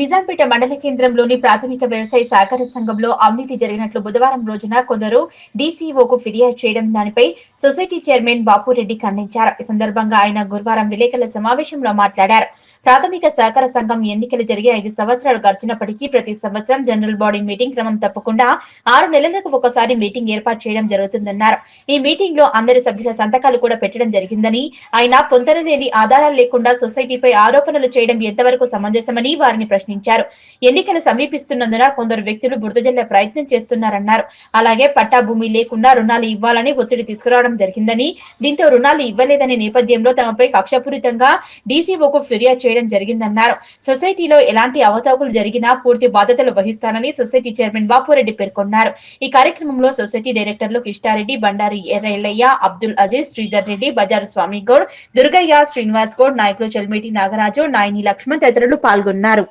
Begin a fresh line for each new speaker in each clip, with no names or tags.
నిజాంపేట మండల కేంద్రంలోని ప్రాథమిక వ్యవసాయ సహకార సంఘంలో అవినీతి జరిగినట్లు బుధవారం రోజున కొందరు డీసీఓకు ఫిర్యాదు చేయడం దానిపై సొసైటీ చైర్మన్ బాపురెడ్డి ఖండించారు. ఈ సందర్భంగా ఆయన గురువారం విలేకరుల సమావేశంలో మాట్లాడారు. ప్రాథమిక సహకార సంఘం ఎన్నికలు జరిగి 5 సంవత్సరాలు గడిచినప్పటికీ ప్రతి సంవత్సరం జనరల్ బాడీ మీటింగ్ క్రమం తప్పకుండా 6 నెలలకు ఒకసారి మీటింగ్ ఏర్పాటు చేయడం జరుగుతుందన్నారు. ఈ మీటింగ్ లో అందరి సభ్యుల సంతకాలు కూడా పెట్టడం జరిగిందని, ఆయన పొంతనలేని ఆధారాలు లేకుండా సొసైటీపై ఆరోపణలు చేయడం ఎంతవరకు సమంజసమని వారిని ప్రశ్నించారు. ఎన్నికలు సమీపిస్తున్నందున కొందరు వ్యక్తులు బురదజల్లే ప్రయత్నం చేస్తున్నారన్నారు. అలాగే పట్టా భూమి లేకుండా రుణాలు ఇవ్వాలని ఒత్తిడి తీసుకురావడం జరిగిందని, దీంతో రుణాలు ఇవ్వలేదనే నేపథ్యంలో తమపై కక్షపూరితంగా డీసీఓకు ఫిర్యాదు చేయడం జరిగిందన్నారు. సొసైటీలో ఎలాంటి అవతాకులు జరిగినా పూర్తి బాధ్యతలు వహిస్తానని సొసైటీ చైర్మన్ బాపురెడ్డి పేర్కొన్నారు. ఈ కార్యక్రమంలో సొసైటీ డైరెక్టర్లు కిష్టారెడ్డి, బండారి ఎర్రయ్య, అబ్దుల్ అజీజ్, శ్రీధర్ రెడ్డి, బజారు స్వామి గౌడ్, దుర్గయ్య, శ్రీనివాస్ గౌడ్, నాయకులు చెల్మేటి నాగరాజు, నాయని లక్ష్మణ్ తదితరులు పాల్గొన్నారు.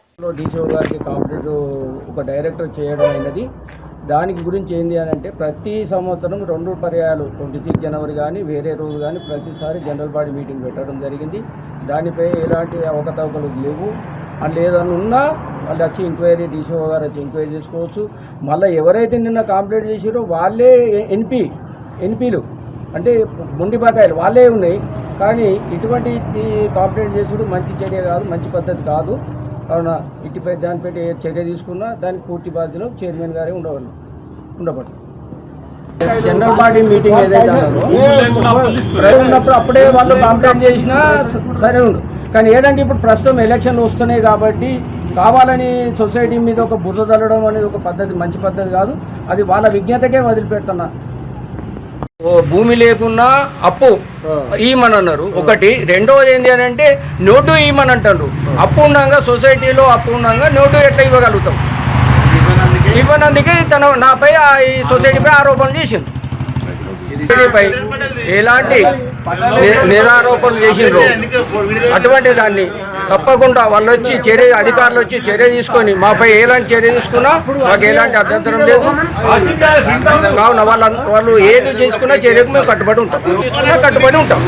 ఒక డైరెక్టర్ చేయడం అయినది. దానికి గురించి ఏంటి అని అంటే ప్రతి సంవత్సరం 2 పర్యాయాలు 26 జనవరి కానీ వేరే రోజు కానీ ప్రతిసారి జనరల్ బాడీ మీటింగ్ పెట్టడం జరిగింది. దానిపై ఎలాంటి అవకతవకలు లేవు. అందులో ఏదైనా ఉన్నా వాళ్ళు వచ్చి ఎంక్వైరీ డీసీఓ గారు వచ్చి ఎంక్వైరీ చేసుకోవచ్చు. మళ్ళీ ఎవరైతే నిన్న కంప్లైంట్ చేసారో వాళ్ళే ఎన్పీలు అంటే మొండి బకాయిలు వాళ్ళే ఉన్నాయి. కానీ ఇటువంటి కంప్లైంట్ చేసుడు మంచి చర్య కాదు, మంచి పద్ధతి కాదు. కావున ఇటుపై దానిపై చర్య తీసుకున్నా దానికి పూర్తి బాధ్యతలు చైర్మన్ గారే ఉండబట్టు. జనరల్ బాడీ మీటింగ్ ఏదైతే ఉన్నప్పుడు అప్పుడే వాళ్ళు కంప్లైంట్ చేసినా సరే ఉండు. కానీ ఏదంటే ఇప్పుడు ప్రస్తుతం ఎలక్షన్లు వస్తున్నాయి కాబట్టి కావాలని సొసైటీ మీద ఒక బురద చల్లడం అనేది ఒక పద్ధతి, మంచి పద్ధతి కాదు. అది వాళ్ళ విజ్ఞతకే వదిలిపెడుతున్నా. భూమి లేకున్నా అప్పు ఇవ్వమని అన్నారు ఒకటి. రెండవది ఏంటి అని అంటే నోటు ఇవ్వమని అంటారు. అప్పు ఉండగా సొసైటీలో అప్పు ఉండగా నోటు ఎట్లా ఇవ్వగలుగుతాం? ఇవ్వనందుకే నాపై ఈ సొసైటీపై ఆరోపణలు చేసింది. ఎలాంటి నిరారోపణలు చేసిండ్రు అటువంటి దాన్ని తప్పకుండా వాళ్ళు వచ్చి అధికారులు వచ్చి చర్య తీసుకొని మాపై ఎలాంటి చర్య తీసుకున్నా మాకు ఎలాంటి అభ్యంతరం లేదు. కావున వాళ్ళు ఏది చేసుకున్నా చర్యకు మేము కట్టుబడి ఉంటాం.